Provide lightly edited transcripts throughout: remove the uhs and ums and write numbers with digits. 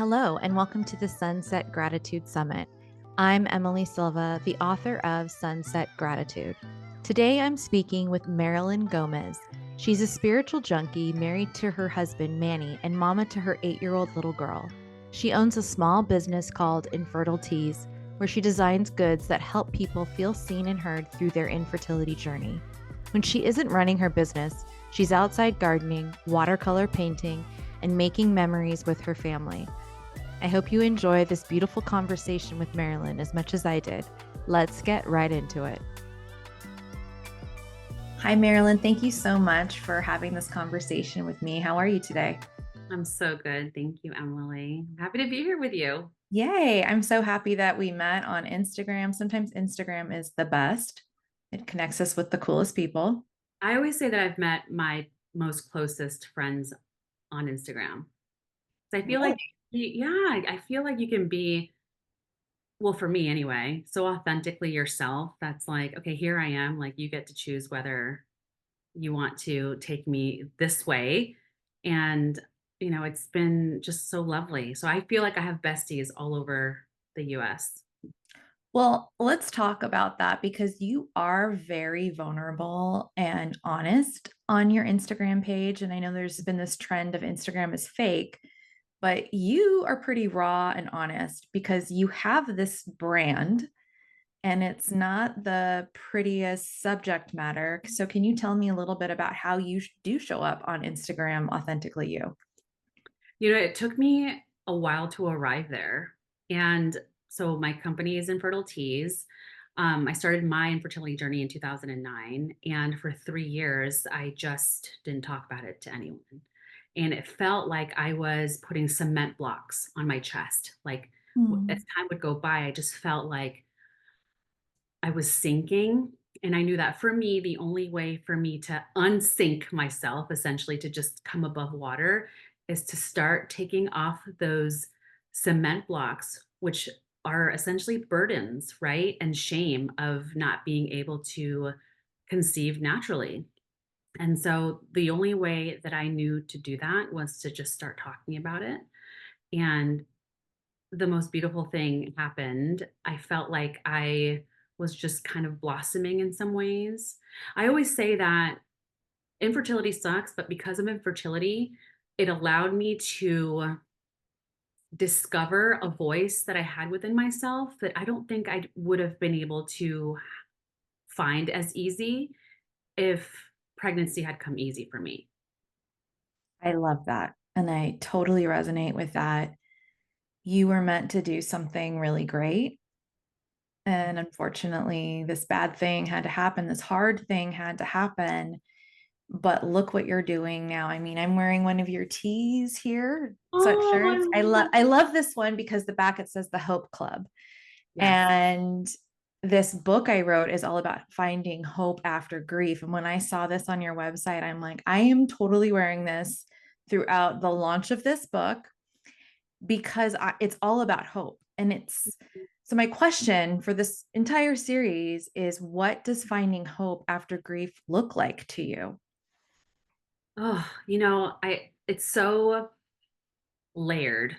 Hello, and welcome to the Sunset Gratitude Summit. I'm Emily Silva, the author of Sunset Gratitude. Today I'm speaking with Marilyn Gomez. She's a spiritual junkie married to her husband, Manny, and mama to her 8-year-old little girl. She owns a small business called Infertile Tees, where she designs goods that help people feel seen and heard through their infertility journey. When she isn't running her business, she's outside gardening, watercolor painting, and making memories with her family. I hope you enjoy this beautiful conversation with Marilyn as much as I did. Let's get right into it. Hi, Marilyn. Thank you so much for having this conversation with me. How are you today? I'm so good. Thank you, Emily. I'm happy to be here with you. Yay. I'm so happy that we met on Instagram. Sometimes Instagram is the best. It connects us with the coolest people. I always say that I've met my most closest friends on Instagram. So I feel like, yeah, I feel like you can be, well, for me anyway, so authentically yourself. That's like, okay, here I am. Like, you get to choose whether you want to take me this way. And, it's been just so lovely. So I feel like I have besties all over the US. Well, let's talk about that because you are very vulnerable and honest on your Instagram page. And I know there's been this trend of Instagram is fake, but you are pretty raw and honest because you have this brand and it's not the prettiest subject matter. So, can you tell me a little bit about how you do show up on Instagram authentically you? It took me a while to arrive there. And so my company is Infertile Tees. I started my infertility journey in 2009. And for 3 years, I just didn't talk about it to anyone. And it felt like I was putting cement blocks on my chest. Like as Hmm. time would go by, I just felt like I was sinking. And I knew that for me, the only way for me to unsink myself, essentially to just come above water, is to start taking off those cement blocks, which are essentially burdens, right? And shame of not being able to conceive naturally. And so the only way that I knew to do that was to just start talking about it. And the most beautiful thing happened. I felt like I was just kind of blossoming in some ways. I always say that infertility sucks, but because of infertility, it allowed me to discover a voice that I had within myself that I don't think I would have been able to find as easy if pregnancy had come easy for me. I love that. And I totally resonate with that. You were meant to do something really great. And unfortunately, this bad thing had to happen. This hard thing had to happen. But look what you're doing now. I mean, I'm wearing one of your tees here, Oh, I sweatshirts. I love love that. I love this one because the back it says the Hope Club. Yes. And this book I wrote is all about finding hope after grief. And when I saw this on your website, I'm like, I am totally wearing this throughout the launch of this book because it's all about hope. And it's so my question for this entire series is what does finding hope after grief look like to you? Oh, it's so layered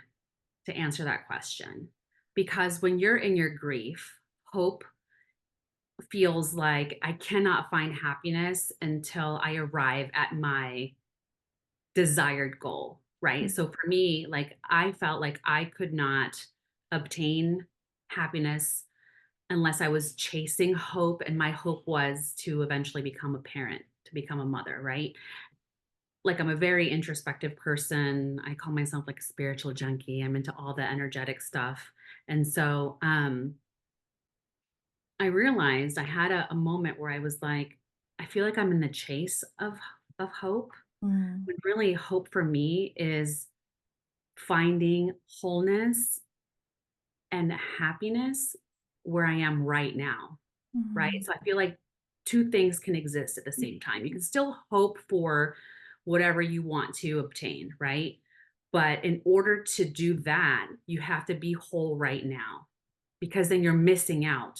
to answer that question because when you're in your grief, hope feels like I cannot find happiness until I arrive at my desired goal, right? So for me, like I felt like I could not obtain happiness unless I was chasing hope, and my hope was to eventually become a parent, to become a mother, right? Like I'm a very introspective person. I call myself like a spiritual junkie. I'm into all the energetic stuff. And so I realized I had a moment where I was like, I feel like I'm in the chase of hope. Mm, When really hope for me is finding wholeness and happiness where I am right now. Right. mm, So I feel like two things can exist at the same time. You can still hope for whatever you want to obtain, right? But in order to do that, you have to be whole right now because then you're missing out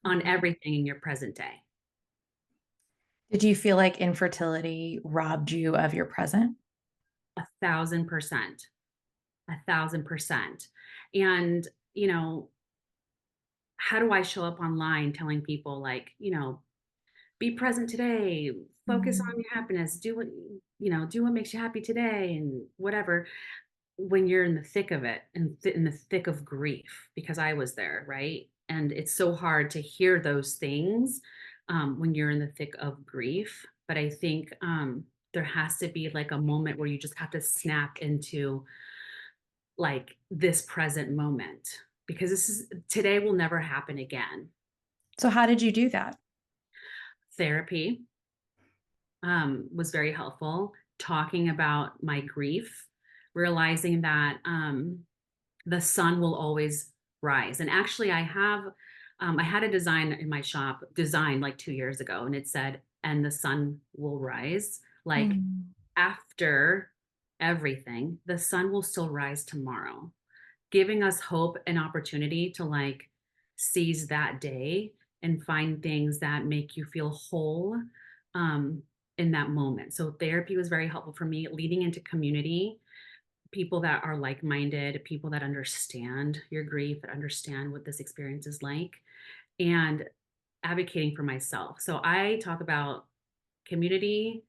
on mm. everything in your present day. Did you feel like infertility robbed you of your present? 1,000%. 1,000%. And, you know, how do I show up online telling people like, be present today, focus on Mhm. your happiness, do what makes you happy today and whatever, when you're in the thick of it and in the thick of grief, because I was there, right? And it's so hard to hear those things when you're in the thick of grief. But I think there has to be like a moment where you just have to snap into like this present moment, because this is today will never happen again. So how did you do that? Therapy was very helpful. Talking about my grief, realizing that the sun will always rise. And actually, I had a design in my shop designed like 2 years ago, and it said, "And the sun will rise." Like Mm. after everything, the sun will still rise tomorrow, giving us hope and opportunity to like seize that day and find things that make you feel whole um, in that moment. So therapy was very helpful for me, leading into community, people that are like-minded, people that understand your grief, that understand what this experience is like, and advocating for myself. So I talk about community,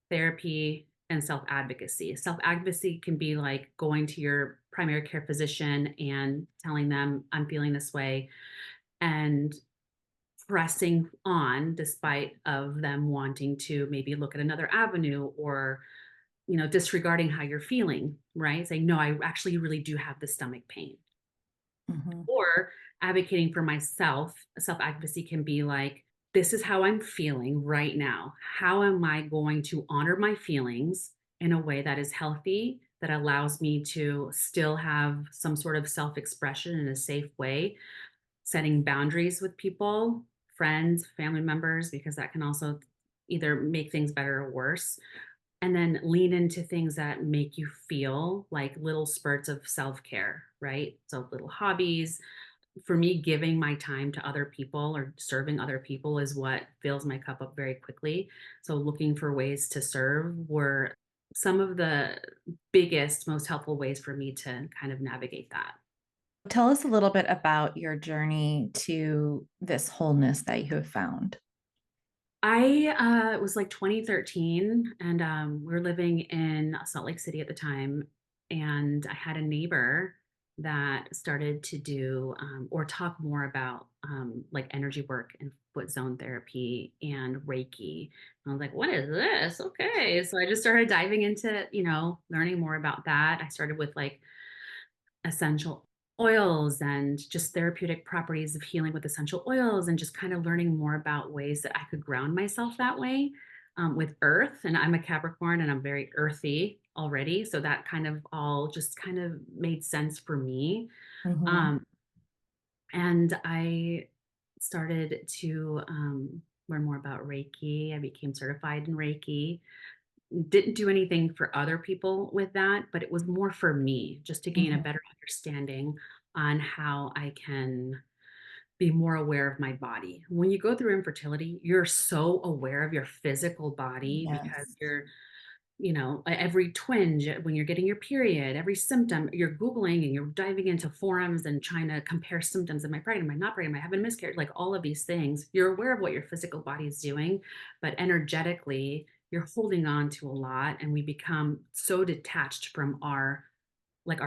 therapy, and self-advocacy. Self-advocacy can be like going to your primary care physician and telling them, I'm feeling this way, and pressing on despite of them wanting to maybe look at another avenue, or disregarding how you're feeling, right? Saying, no, I actually really do have the stomach pain. Mhm. Or advocating for myself, self advocacy can be like, this is how I'm feeling right now. How am I going to honor my feelings in a way that is healthy, that allows me to still have some sort of self expression in a safe way, setting boundaries with people, friends, family members, because that can also either make things better or worse, and then lean into things that make you feel like little spurts of self-care, right? So little hobbies. For me, giving my time to other people or serving other people is what fills my cup up very quickly. So looking for ways to serve were some of the biggest, most helpful ways for me to kind of navigate that. Tell us a little bit about your journey to this wholeness that you have found. It was like 2013, and we were living in Salt Lake City at the time, and I had a neighbor that started to do or talk more about like energy work and foot zone therapy and Reiki. And I was like, what is this? Okay. So I just started diving into, learning more about that. I started with like essential oils and just therapeutic properties of healing with essential oils, and just kind of learning more about ways that I could ground myself that way with earth. And I'm a Capricorn and I'm very earthy already. So that kind of all just kind of made sense for me. Mhm. Um, and I started to learn more about Reiki. I became certified in Reiki. Didn't do anything for other people with that, but it was more for me, just to gain a Mhm. better understanding on how I can be more aware of my body. When you go through infertility, you're so aware of your physical body, because Yes. you're, every twinge when you're getting your period, every symptom, you're Googling and you're diving into forums and trying to compare symptoms. Am I pregnant? Am I not pregnant? Am I having a miscarriage? Like all of these things, you're aware of what your physical body is doing, but energetically, you're holding on to a lot, and we become so detached from our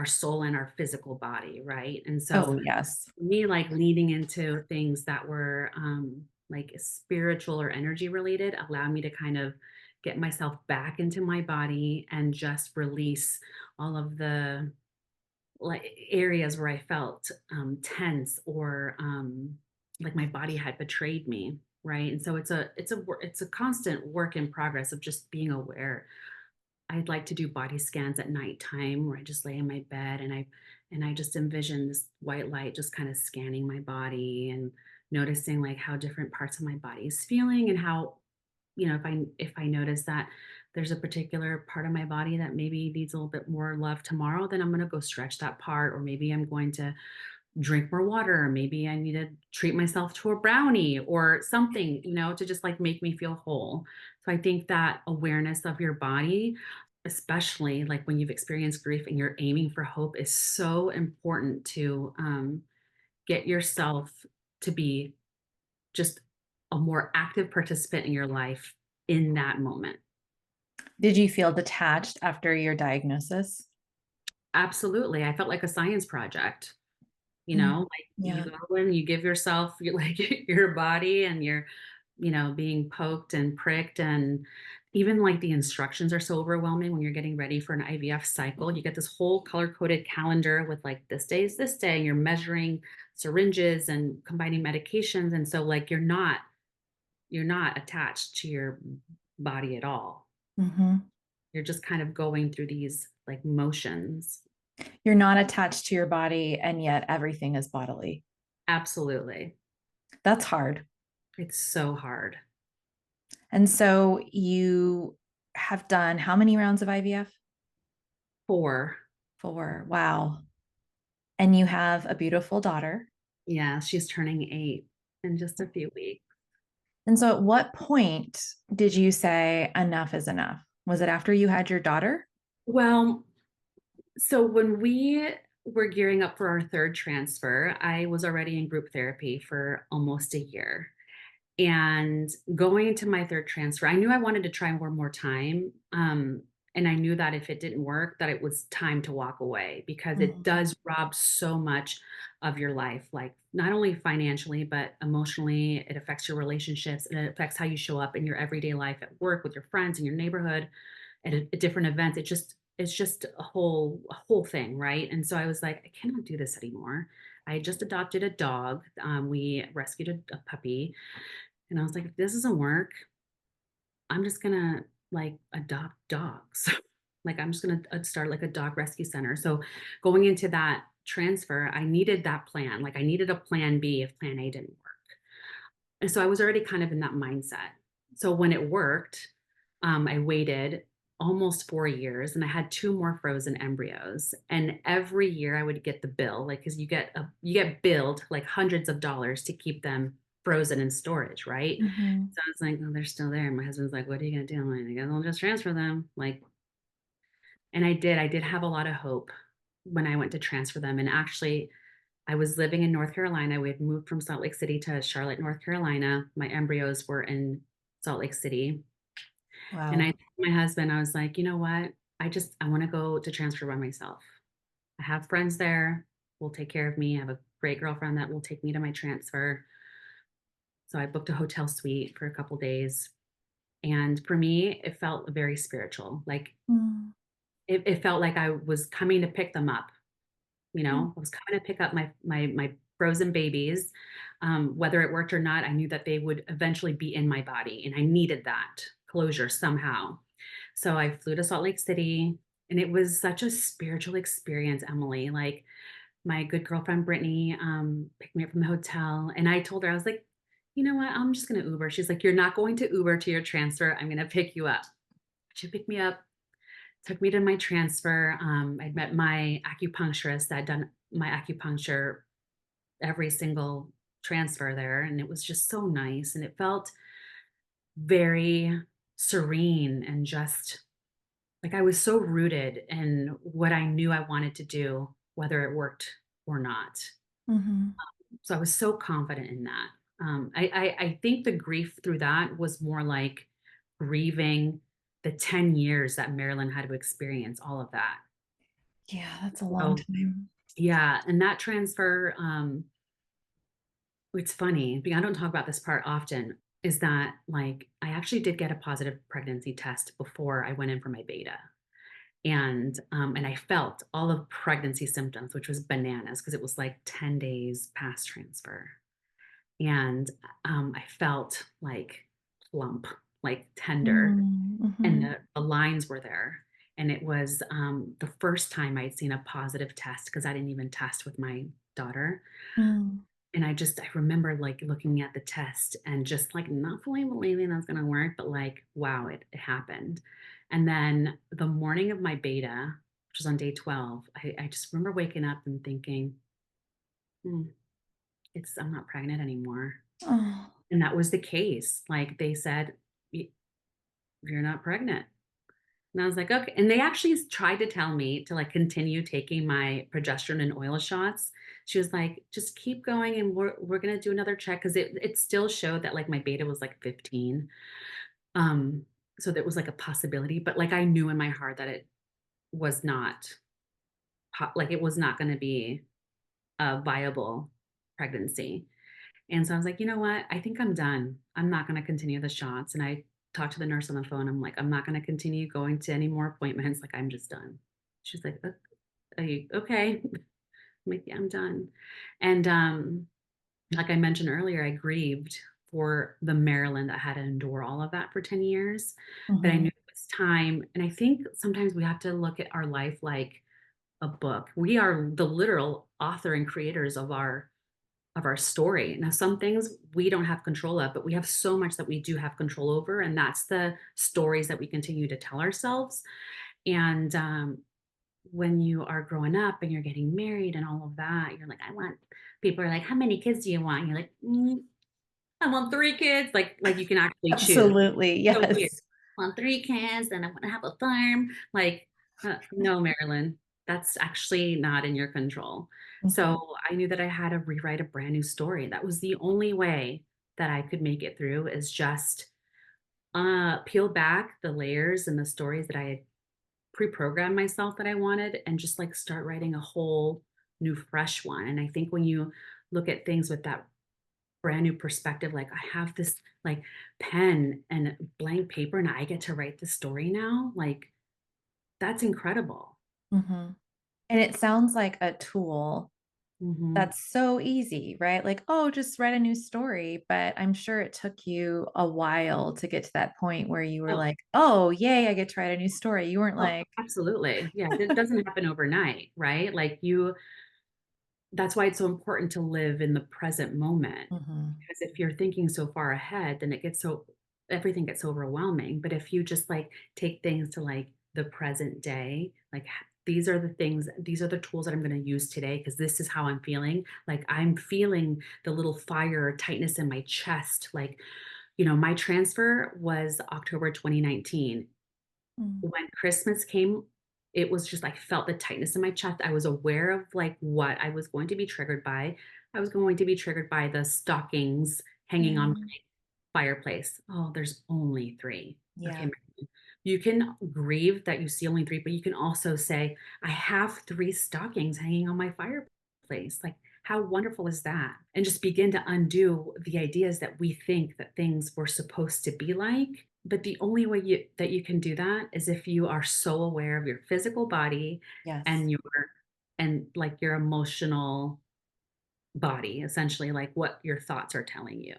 soul and our physical body, right? And so Oh, yes. me like leaning into things that were like spiritual or energy related allowed me to kind of get myself back into my body and just release all of the like areas where I felt tense, or like my body had betrayed me, right? And so it's a constant work in progress of just being aware. I'd like to do body scans at nighttime where I just lay in my bed, and I just envision this white light just kind of scanning my body and noticing like how different parts of my body is feeling, and how, if I notice that there's a particular part of my body that maybe needs a little bit more love tomorrow, then I'm going to go stretch that part, or maybe I'm going to drink more water, or maybe I need to treat myself to a brownie or something, to just like make me feel whole. So I think that awareness of your body especially like when you've experienced grief and you're aiming for hope, is so important to get yourself to be just a more active participant in your life in that moment. Did you feel detached after your diagnosis? Absolutely. I felt like a science project, Mm, like you yeah. go and you give yourself like your body and you're, being poked and pricked. And even like the instructions are so overwhelming when you're getting ready for an IVF cycle. You get this whole color coded calendar with like this day is this day, and you're measuring syringes and combining medications. And so like you're not attached to your body at all. Hmm. You're just kind of going through these like motions. You're not attached to your body, and yet everything is bodily. Absolutely. That's hard. It's so hard. And so you have done how many rounds of IVF? 4. Four. Wow. And you have a beautiful daughter. Yeah, she's turning 8 in just a few weeks. And so at what point did you say enough is enough? Was it after you had your daughter? Well, so when we were gearing up for our 3rd transfer, I was already in group therapy for almost a year. And going into my 3rd transfer, I knew I wanted to try one more time, and I knew that if it didn't work, that it was time to walk away because it Mhm. does rob so much of your life, like, not only financially, but emotionally. It affects your relationships, and it affects how you show up in your everyday life at work, with your friends, in your neighborhood, at different events. It's just a whole thing, right? And so I was like, "I cannot do this anymore." I just adopted a dog. We rescued a puppy, and I was like, if this doesn't work, I'm just gonna like adopt dogs. Like I'm just gonna start like a dog rescue center. So going into that transfer, I needed that plan. Like I needed a plan B if plan A didn't work. And so I was already kind of in that mindset. So when it worked, I waited almost 4 years and I had two more frozen embryos. And every year I would get the bill, like because you get billed like hundreds of dollars to keep them frozen in storage, right? Mhm. So I was like, oh, they're still there. My husband's like, what are you gonna do? I'm like, I guess I'll just transfer them. Like, and I did have a lot of hope when I went to transfer them. And actually, I was living in North Carolina. We had moved from Salt Lake City to Charlotte, North Carolina. My embryos were in Salt Lake City. And I Wow. told my husband, I was like, you know what? I want to go to transfer by myself. I have friends there, will take care of me. I have a great girlfriend that will take me to my transfer. So I booked a hotel suite for a couple days. And for me, it felt very spiritual. Like Mm. it felt like I was coming to pick them up. Mm. I was coming to pick up my frozen babies. Whether it worked or not, I knew that they would eventually be in my body, and I needed that closure somehow. So I flew to Salt Lake City, and it was such a spiritual experience, Emily. Like my good girlfriend Brittany picked me up from the hotel, and I told her, I was like, you know what? I'm just gonna Uber. She's like, you're not going to Uber to your transfer. I'm gonna pick you up. She picked me up, took me to my transfer. I'd met my acupuncturist that had done my acupuncture every single transfer there. And it was just so nice. And it felt very serene and just like I was so rooted in what I knew I wanted to do, whether it worked or not. Mhm. So I was so confident in that. I think the grief through that was more like grieving the 10 years that Marilyn had to experience all of that. Yeah, that's a long So time. yeah, and that transfer, it's funny, because I don't talk about this part often, is that like I actually did get a positive pregnancy test before I went in for my beta. And I felt all of pregnancy symptoms, which was bananas because it was like 10 days past transfer. And I felt like plump, like tender, Mm. and Mhm. the lines were there. And it was the first time I'd seen a positive test because I didn't even test with my daughter. Mm. And I remember like looking at the test and just like not fully believing that's gonna work, but like, wow, it happened. And then the morning of my beta, which was on day 12, I just remember waking up and thinking, "Hmm, I'm not pregnant anymore." Oh. And that was the case. Like they said, "You're not pregnant." And I was like, okay. And they actually tried to tell me to like continue taking my progesterone and oil shots. She was like, just keep going and we're gonna do another check because it still showed that like my beta was like 15. Um, so that was like a possibility, but like I knew in my heart that it was not like it was not gonna be a viable pregnancy. And so I was like, you know what? I think I'm done. I'm not going to continue the shots. And I talked to the nurse on the phone. I'm like, I'm not going to continue going to any more appointments. Like, I'm just done. She's like, Are you okay?" I'm like, yeah, I'm done. And like I mentioned earlier, I grieved for the Marilyn that had to endure all of that for 10 years. But I knew Mhm. it was time. And I think sometimes we have to look at our life like a book. We are the literal author and creators of our story. Now, some things we don't have control of, but we have so much that we do have control over, and that's the stories that we continue to tell ourselves. And when you are growing up and you're getting married and all of that, you're like, I want. People are like, how many kids do you want? And you're like, I want 3 kids. Like you can actually choose. Absolutely. So weird. Yes. I want 3 kids, and I want to have a farm. Like, no, Marilyn, that's actually not in your control. Mhm. So I knew that I had to rewrite a brand new story. That was the only way that I could make it through is just peel back the layers and the stories that I had pre-programmed myself that I wanted and just like start writing a whole new fresh one. And I think when you look at things with that brand new perspective, like I have this like pen and blank paper and I get to write the story now, like that's incredible. Mhm. And it sounds like a tool Hmm. that's so easy, right? Like, oh, just write a new story. But I'm sure it took you a while to get to that point where you were Oh, like, oh, yay, I get to write a new story. You weren't oh, like, absolutely. Yeah, it doesn't happen overnight, right? Like you, that's why it's so important to live in the present moment. mhm, Because if you're thinking so far ahead, then it gets so everything gets overwhelming. But if you just like take things to like the present day, like these are the things, these are the tools that I'm going to use today because this is how I'm feeling. Like I'm feeling the little fire or tightness in my chest. Like, my transfer was October 2019. mm, When Christmas came, it was just like felt the tightness in my chest. I was aware of like what I was going to be triggered by. I was going to be triggered by the stockings hanging on yeah, my fireplace. Oh, there's only three. Okay, yeah. you can grieve that you see only three, but you can also say, I have 3 stockings hanging on my fireplace. Like, how wonderful is that? And just begin to undo the ideas that we think that things were supposed to be like. But the only way that you can do that is if you are so aware of your physical body Yes. and like your emotional body, essentially, like what your thoughts are telling you.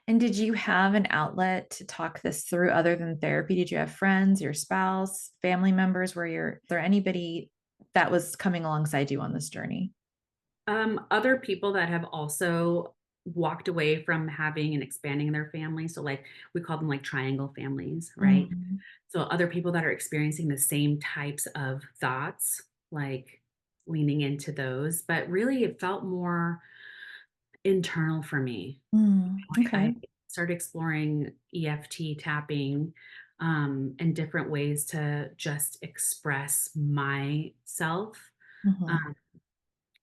And did you have an outlet to talk this through other than therapy? Did you have friends, your spouse, family members? There anybody that was coming alongside you on this journey? Other people that have also walked away from having and expanding their family. So, like, we call them like triangle families, right? Mhm, So, other people that are experiencing the same types of thoughts, like leaning into those. But really, it felt more internal for me. I okay. started exploring EFT tapping and different ways to just express myself. Mhm, Um,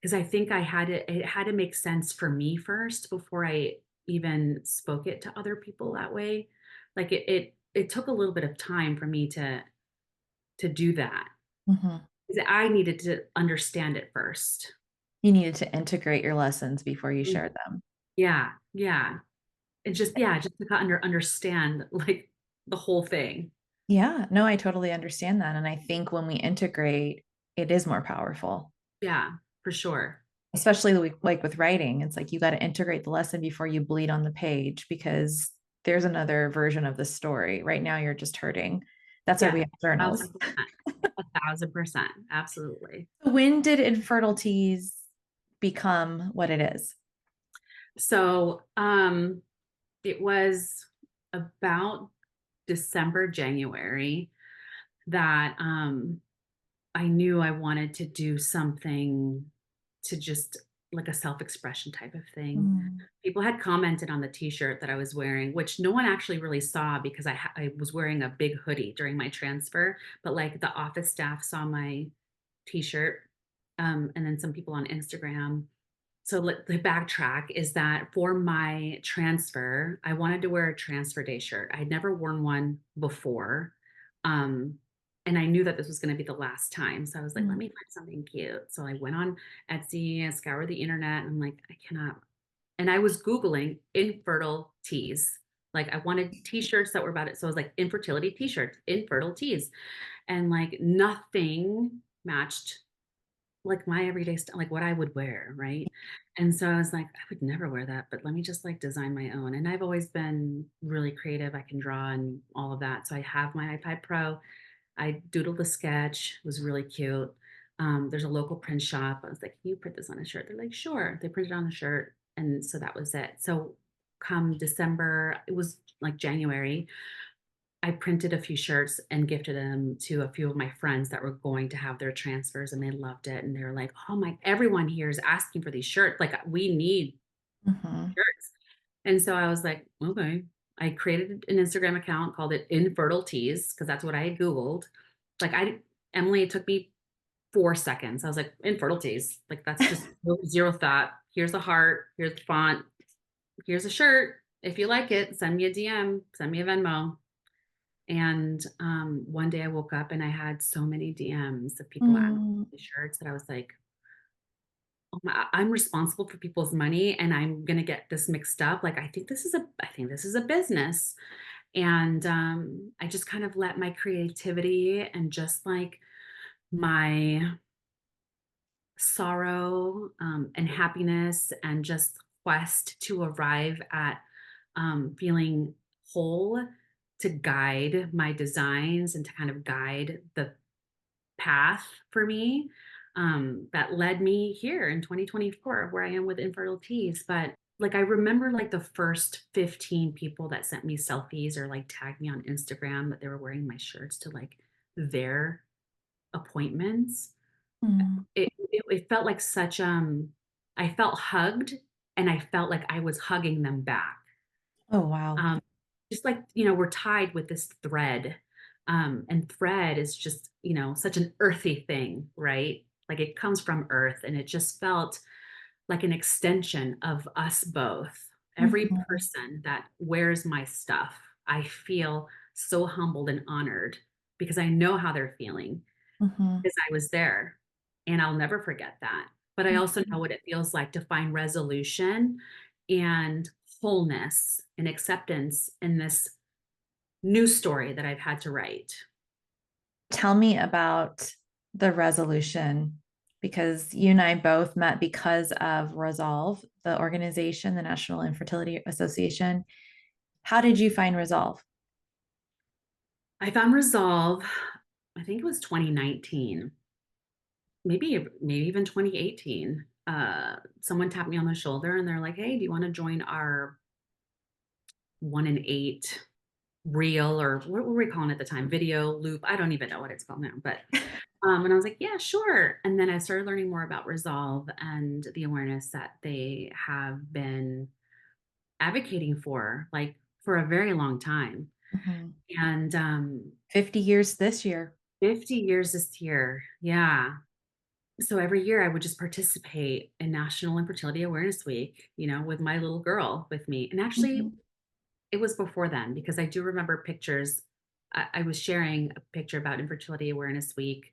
because I think it had to make sense for me first before I even spoke it to other people that way. Like it took a little bit of time for me to do that. mhm. 'Cause I needed to understand it first. You needed to integrate your lessons before you Mm. shared them. Yeah, yeah. And just just to understand like the whole thing. Yeah, no, I totally understand that. And I think when we integrate, it is more powerful, Yeah, for sure. especially like with writing. It's like you got to integrate the lesson before you bleed on the page because there's another version of the story. Right now, you're just hurting. That's why we Yeah, have journals. 1,000%. 1,000%. Absolutely. When did Infertile Tees become what it is? So, it was about December, January that I knew I wanted to do something to just like a self-expression type of thing. Mm. People had commented on the t-shirt that I was wearing, which no one actually really saw because I was wearing a big hoodie during my transfer, but like the office staff saw my t-shirt, and then some people on Instagram. So the backtrack is that for my transfer, I wanted to wear a transfer day shirt. I'd never worn one before. Um, and I knew that this was going to be the last time. So I was like, let Mm. me find something cute. So I went on Etsy and scoured the internet. And I'm like, I cannot. And I was Googling infertile tees. Like I wanted t-shirts that were about it. So I was like, infertility t-shirts, infertile tees. And like nothing matched like my everyday stuff, like what I would wear, right? And so I was like, I would never wear that, but let me just like design my own. And I've always been really creative. I can draw and all of that. So I have my iPad Pro. I doodled a sketch. It was really cute. There's a local print shop. I was like, can you print this on a shirt? They're like, sure. They printed on a shirt. And so that was it. So come December, it was like January, I printed a few shirts and gifted them to a few of my friends that were going to have their transfers and they loved it. And they were like, oh my, everyone here is asking for these shirts. Like we need Mhm. shirts. And so I was like, okay. I created an Instagram account, called it Infertile Tees, because that's what I had Googled. Like Emily, it took me 4 seconds. I was like, Infertile Tees. Like that's just zero thought. Here's a heart, here's the font, here's a shirt. If you like it, send me a DM, send me a Venmo. And one day I woke up and I had so many DMs of people asking Mm. for shirts that I was like, oh my, I'm responsible for people's money and I'm gonna get this mixed up. Like I think this is a business. And I just kind of let my creativity and just like my sorrow and happiness and just quest to arrive at feeling whole to guide my designs and to kind of guide the path for me that led me here in 2024 where I am with Infertile Tees. But like I remember like the first 15 people that sent me selfies or like tagged me on Instagram that they were wearing my shirts to like their appointments. Mm. It felt like such I felt hugged and I felt like I was hugging them back. Oh, wow. Um, just like, you know, we're tied with this thread. And thread is just, you know, such an earthy thing, right? Like it comes from earth and it just felt like an extension of us both. Every Mhm. person that wears my stuff, I feel so humbled and honored because I know how they're feeling Mhm. because I was there and I'll never forget that. But I also know Mhm. what it feels like to find resolution and wholeness and acceptance in this new story that I've had to write. Tell me about the resolution because you and I both met because of Resolve, the organization, the National Infertility Association. How did you find Resolve? I found resolve, I think it was 2019, maybe even 2018. Someone tapped me on the shoulder and they're like, hey, do you want to join our 1 in 8 reel or what were we calling it at the time? Video loop. I don't even know what it's called now, but and I was like, yeah, sure. And then I started learning more about Resolve and the awareness that they have been advocating for, like for a very long time. Mhm. And 50 years this year. 50 years this year. Yeah. So every year I would just participate in National Infertility Awareness Week, you know, with my little girl with me. And actually, Mhm. it was before then because I do remember pictures. I was sharing a picture about Infertility Awareness Week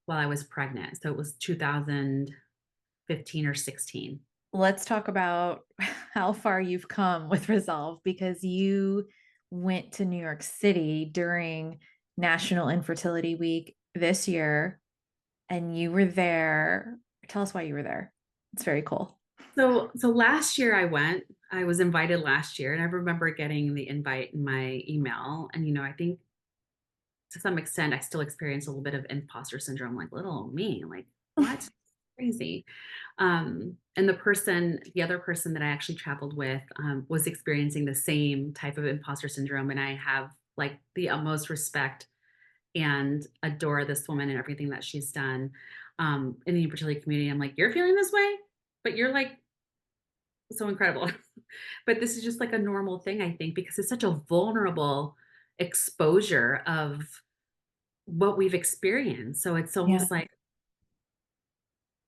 while I was pregnant. So it was 2015 or 16. Let's talk about how far you've come with Resolve because you went to New York City during National Infertility Week this year and you were there. Tell us why you were there. It's very cool. So last year I went, I was invited last year and I remember getting the invite in my email. And, you know, I think to some extent I still experience a little bit of imposter syndrome, like little me, like what? Crazy. And the other person that I actually traveled with was experiencing the same type of imposter syndrome. And I have like the utmost respect and adore this woman and everything that she's done in the infertility community. I'm like, you're feeling this way? but you're like so incredible. But this is just like a normal thing, I think, because it's such a vulnerable exposure of what we've experienced. So it's Yeah. almost like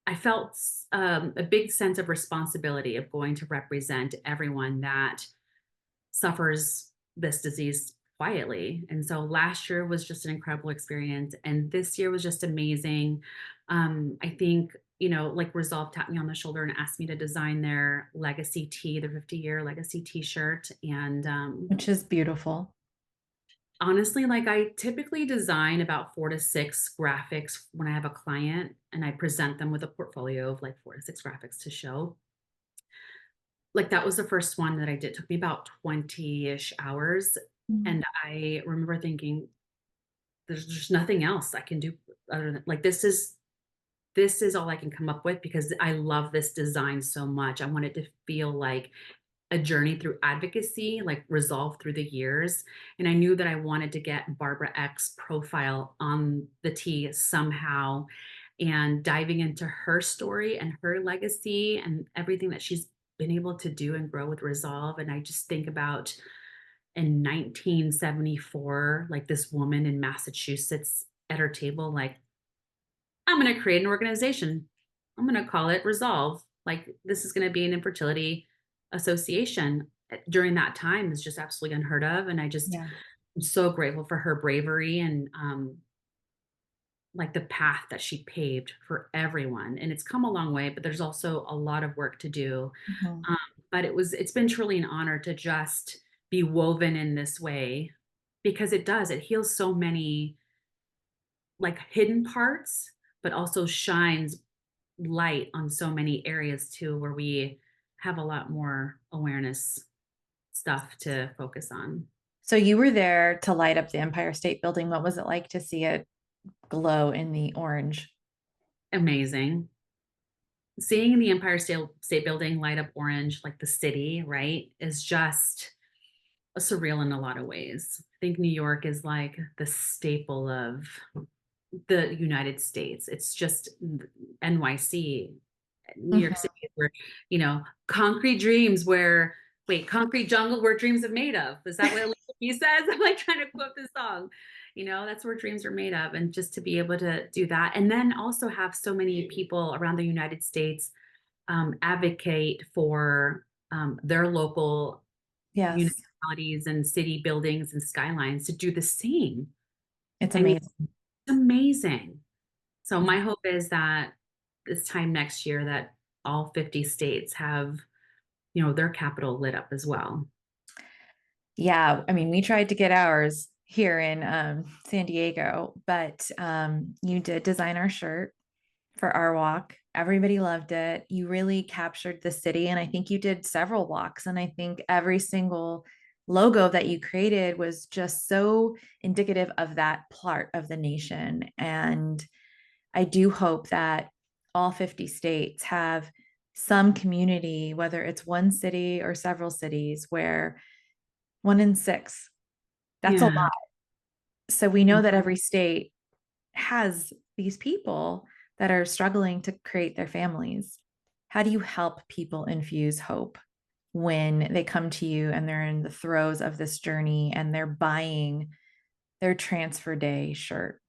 I felt a big sense of responsibility of going to represent everyone that suffers this disease quietly. And so last year was just an incredible experience. And this year was just amazing. I think, like Resolve tapped me on the shoulder and asked me to design their legacy tee, their 50-year legacy t-shirt. And Which is beautiful. honestly, like I typically design about 4 to 6 graphics when I have a client and I present them with a portfolio of like 4 to 6 graphics to show. Like that was the first one that I did. It took me about 20-ish hours. Mm. And I remember thinking, there's just nothing else I can do other than like this is all I can come up with because I love this design so much. I want it to feel like a journey through advocacy, like resolved through the years. And I knew that I wanted to get Barbara X profile on the tee somehow and diving into her story and her legacy and everything that she's been able to do and grow with Resolve. And I just think about in 1974, like this woman in Massachusetts at her table, like, I'm going to create an organization. I'm going to call it Resolve. Like, this is going to be an infertility association. During that time is just absolutely unheard of. And Yeah. I'm so grateful for her bravery and like the path that she paved for everyone. And it's come a long way, but there's also a lot of work to do. Mhm. Um, but it's been truly an honor to just be woven in this way because it heals so many like hidden parts, but also shines light on so many areas too, where we have a lot more awareness stuff to focus on. So you were there to light up the Empire State Building. What was it like to see it glow in the orange? Amazing. Seeing the Empire State Building light up orange, like the city, right, is just surreal in a lot of ways. I think New York is like the staple of the United States. It's just NYC, New York Mhm. City, is where, concrete dreams where, wait, concrete jungle where dreams are made of. Is that what Alicia Keys says? I'm like trying to quote this song. That's where dreams are made of. And just to be able to do that. And then also have so many people around the United States advocate for their local Yes, municipalities and city buildings and skylines to do the same. it's I mean, amazing. it's amazing. So Yeah. my hope is that this time next year that all 50 states have, their capital lit up as well. Yeah, I mean, we tried to get ours here in San Diego, but you did design our shirt for our walk. Everybody loved it. You really captured the city, and I think you did several walks. And I think every single logo that you created was just so indicative of that part of the nation. And I do hope that all 50 states have some community, whether it's one city or several cities, where 1 in 6, that's a lot. Yeah. So we know that every state has these people that are struggling to create their families. How do you help people infuse hope when they come to you and they're in the throes of this journey and they're buying their transfer day shirt?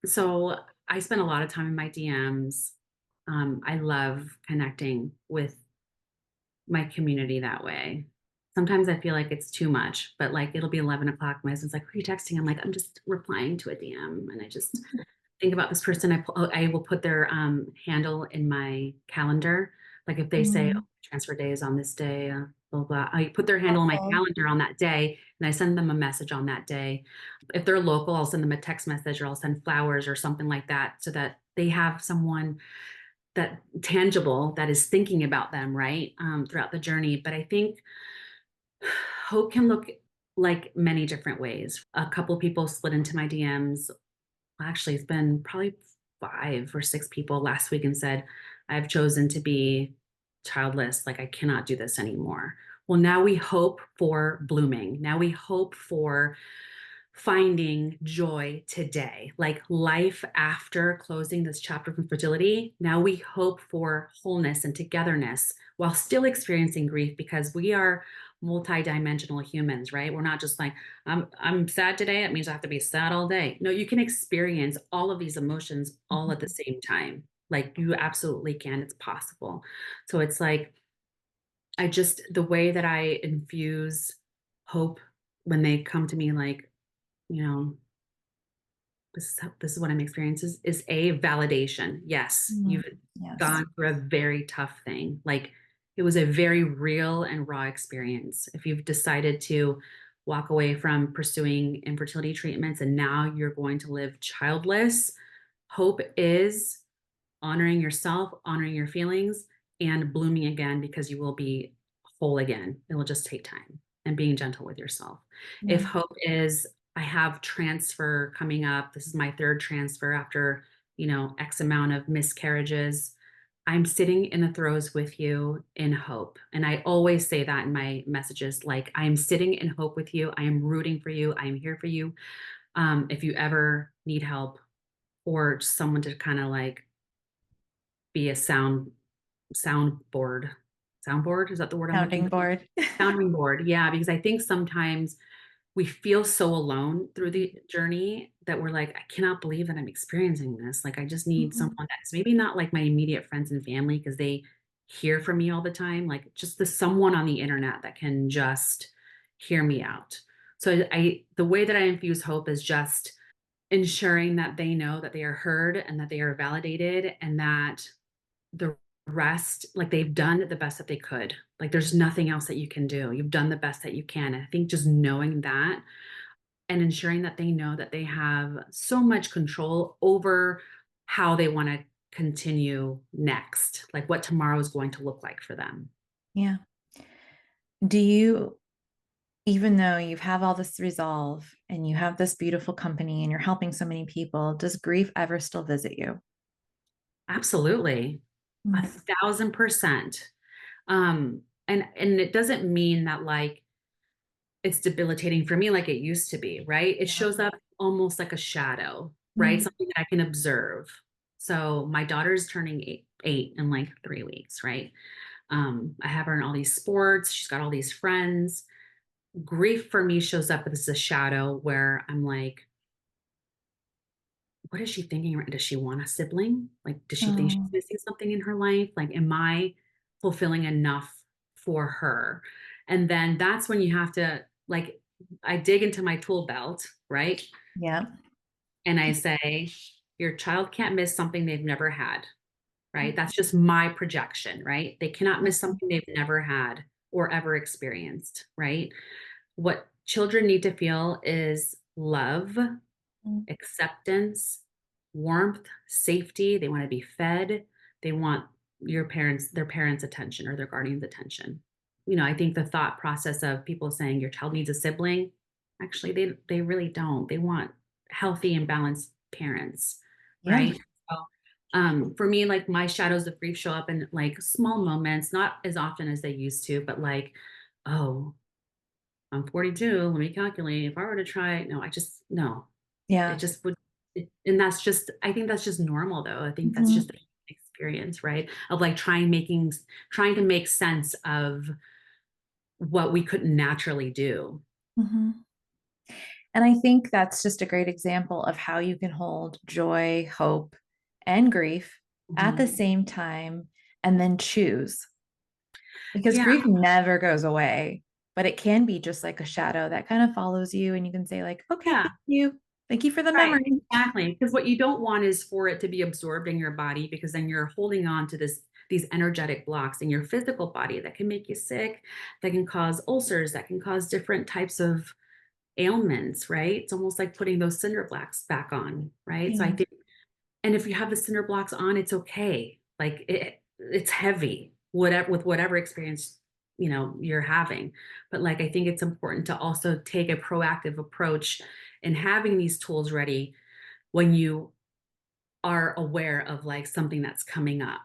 So I spend a lot of time in my DMs. I love connecting with my community that way. Sometimes I feel like it's too much, but like it'll be 11 o'clock. My husband's like, "Who are you texting?" I'm like, "I'm just replying to a DM." And I just think about this person. I will put their handle in my calendar. Like if they say, "Oh, Mhm. transfer day is on this day," blah, blah, I put their handle in my Okay. calendar on that day and I send them a message on that day. If they're local, I'll send them a text message or I'll send flowers or something like that so that they have someone that tangible that is thinking about them, right? Throughout the journey. But I think hope can look like many different ways. A couple people slid into my DMs. Actually, it's been probably 5 or 6 people last week and said, I've chosen to be childless. Like, I cannot do this anymore. Well, now we hope for blooming. Now we hope for finding joy today, like life after closing this chapter of infertility. Now we hope for wholeness and togetherness while still experiencing grief because we are multidimensional humans, right? We're not just like, I'm sad today. It means I have to be sad all day. No, you can experience all of these emotions all at the same time. Like you absolutely can. It's possible. So it's like, the way that I infuse hope when they come to me, like, you know, this is what I'm experiencing is a validation. Yes, Mhm. you've Yes. gone through a very tough thing. Like it was a very real and raw experience. If you've decided to walk away from pursuing infertility treatments and now you're going to live childless, hope is honoring yourself, honoring your feelings, and blooming again because you will be whole again. It will just take time and being gentle with yourself. If Yeah. hope is, I have transfer coming up, this is my third transfer after, X amount of miscarriages. I'm sitting in the throes with you in hope. And I always say that in my messages like, I am sitting in hope with you. I am rooting for you. I am here for you. If you ever need help or just someone to kind of like be a soundboard. Soundboard, is that the word I'm looking Sounding for? board. Sounding board, yeah, because I think sometimes we feel so alone through the journey that we're like, I cannot believe that I'm experiencing this. Like, I just need someone Mhm. that's maybe not like my immediate friends and family because they hear from me all the time, like just the someone on the internet that can just hear me out. So the way that I infuse hope is just ensuring that they know that they are heard and that they are validated and that the rest, like they've done the best that they could. Like there's nothing else that you can do. You've done the best that you can. And I think just knowing that and ensuring that they know that they have so much control over how they want to continue next, like what tomorrow is going to look like for them. Yeah. Do you, even though you have all this resolve and you have this beautiful company and you're helping so many people, does grief ever still visit you? Absolutely. A Mm. 1000%. And it doesn't mean that like it's debilitating for me like it used to be, right? It Yeah. shows up almost like a shadow, right? Mm. Something that I can observe. So my daughter's turning eight in like 3 weeks, right? I have her in all these sports. She's got all these friends. Grief for me shows up as a shadow where I'm like, what is she thinking? Does she want a sibling? Like, does she think she's Oh, missing something in her life? Like, am I fulfilling enough for her? And then that's when you have to, like, I dig into my tool belt, right? yeah. And I say, your child can't miss something they've never had, right? That's just my projection, right? They cannot miss something they've never had or ever experienced, right? What children need to feel is love, Mhm. acceptance, warmth, safety. They want to be fed. They want their parents' attention or their guardian's attention. I think the thought process of people saying your child needs a sibling, actually, they really don't. They want healthy and balanced parents, Yeah. right? So, for me, like my shadows of grief show up in like small moments, not as often as they used to, but like, oh, I'm 42. Let me calculate. If I were to try, no, no, it Yeah. just would, and that's just, I think that's just normal though. I think that's Mhm. just the experience, right? Of like trying to make sense of what we couldn't naturally do. Mhm. And I think that's just a great example of how you can hold joy, hope, and grief at the Mhm. same time and then choose. Because Yeah, grief never goes away, but it can be just like a shadow that kind of follows you and you can say like, "Okay, yeah, thank you. Thank you for the right, memory." exactly. Because what you don't want is for it to be absorbed in your body because then you're holding on to these energetic blocks in your physical body that can make you sick, that can cause ulcers, that can cause different types of ailments, right? It's almost like putting those cinder blocks back on, right? So I Yeah. think, and if you have the cinder blocks on, it's okay. Like it's heavy, whatever experience you're having. But like I think it's important to also take a proactive approach in having these tools ready when you are aware of like something that's coming up.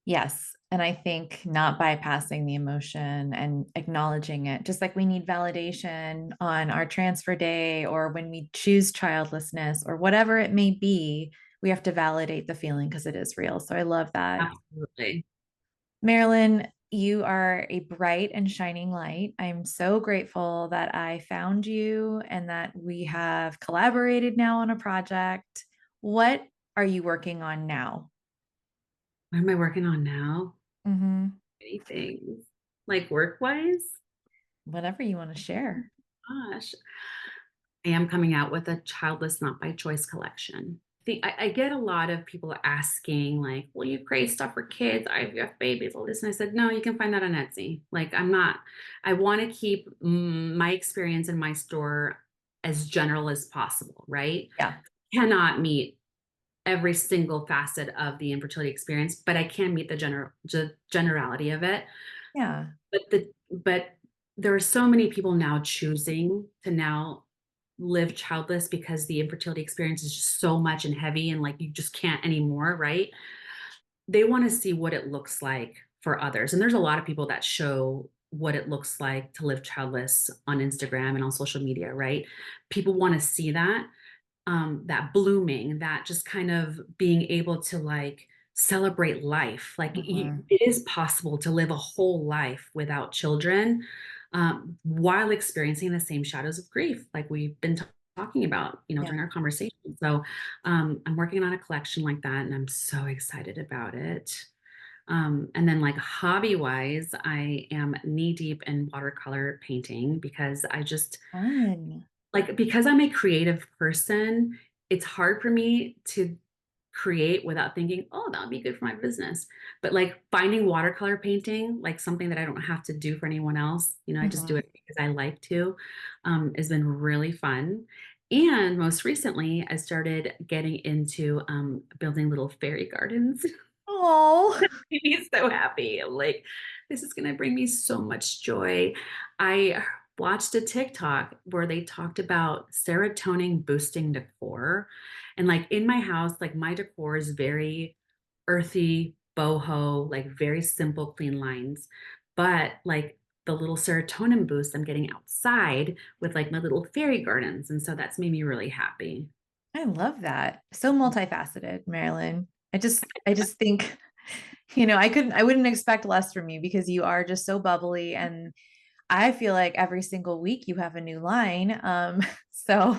Yes. And I think not bypassing the emotion and acknowledging it, just like we need validation on our transfer day or when we choose childlessness or whatever it may be, we have to validate the feeling because it is real. So I love that. Absolutely. Marilyn, you are a bright and shining light. I'm so grateful that I found you and that we have collaborated now on a project. What are you working on now? What am I working on now? Mm-hmm. Many things. Like work-wise? Whatever you want to share. Gosh. I am coming out with a childless not by choice collection. I get a lot of people asking, like, will you create stuff for kids, IVF babies, all this? And I said, no, you can find that on Etsy. Like, I want to keep my experience in my store as general as possible, right? Yeah. Cannot meet every single facet of the infertility experience, but I can meet the generality of it. Yeah. But there are so many people now choosing to now live childless because the infertility experience is just so much and heavy and like you just can't anymore, right? They want to see what it looks like for others. And there's a lot of people that show what it looks like to live childless on Instagram and on social media, right? People want to see that that blooming, that just kind of being able to like celebrate life. Like Mhm. it is possible to live a whole life without children while experiencing the same shadows of grief, like we've been talking about, Yeah. during our conversation. So I'm working on a collection like that, and I'm so excited about it. And then, like hobby wise, I am knee deep in watercolor painting because I just Fun. like, because I'm a creative person, it's hard for me to create without thinking, "Oh, that would be good for my business." But, like, finding watercolor painting, like, something that I don't have to do for anyone else, I just do Mhm. it because I like to, has been really fun. And most recently, I started getting into, building little fairy gardens. Oh, Made me so happy. I'm like, this is gonna bring me so much joy. I watched a TikTok where they talked about serotonin boosting decor. And like in my house, like my decor is very earthy, boho, like very simple, clean lines. But like the little serotonin boost I'm getting outside with like my little fairy gardens. And so that's made me really happy. I love that. So multifaceted, Marilyn. I just think, I wouldn't expect less from you because you are just so bubbly and I feel like every single week you have a new line. So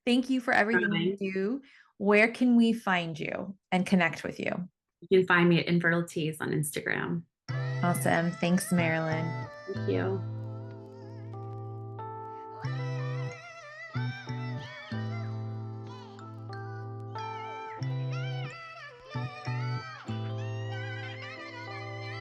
thank you for everything you Trying. do. Where can we find you and connect with you? You can find me at Infertile Tees on Instagram. Awesome. Thanks, Marilyn. Thank you.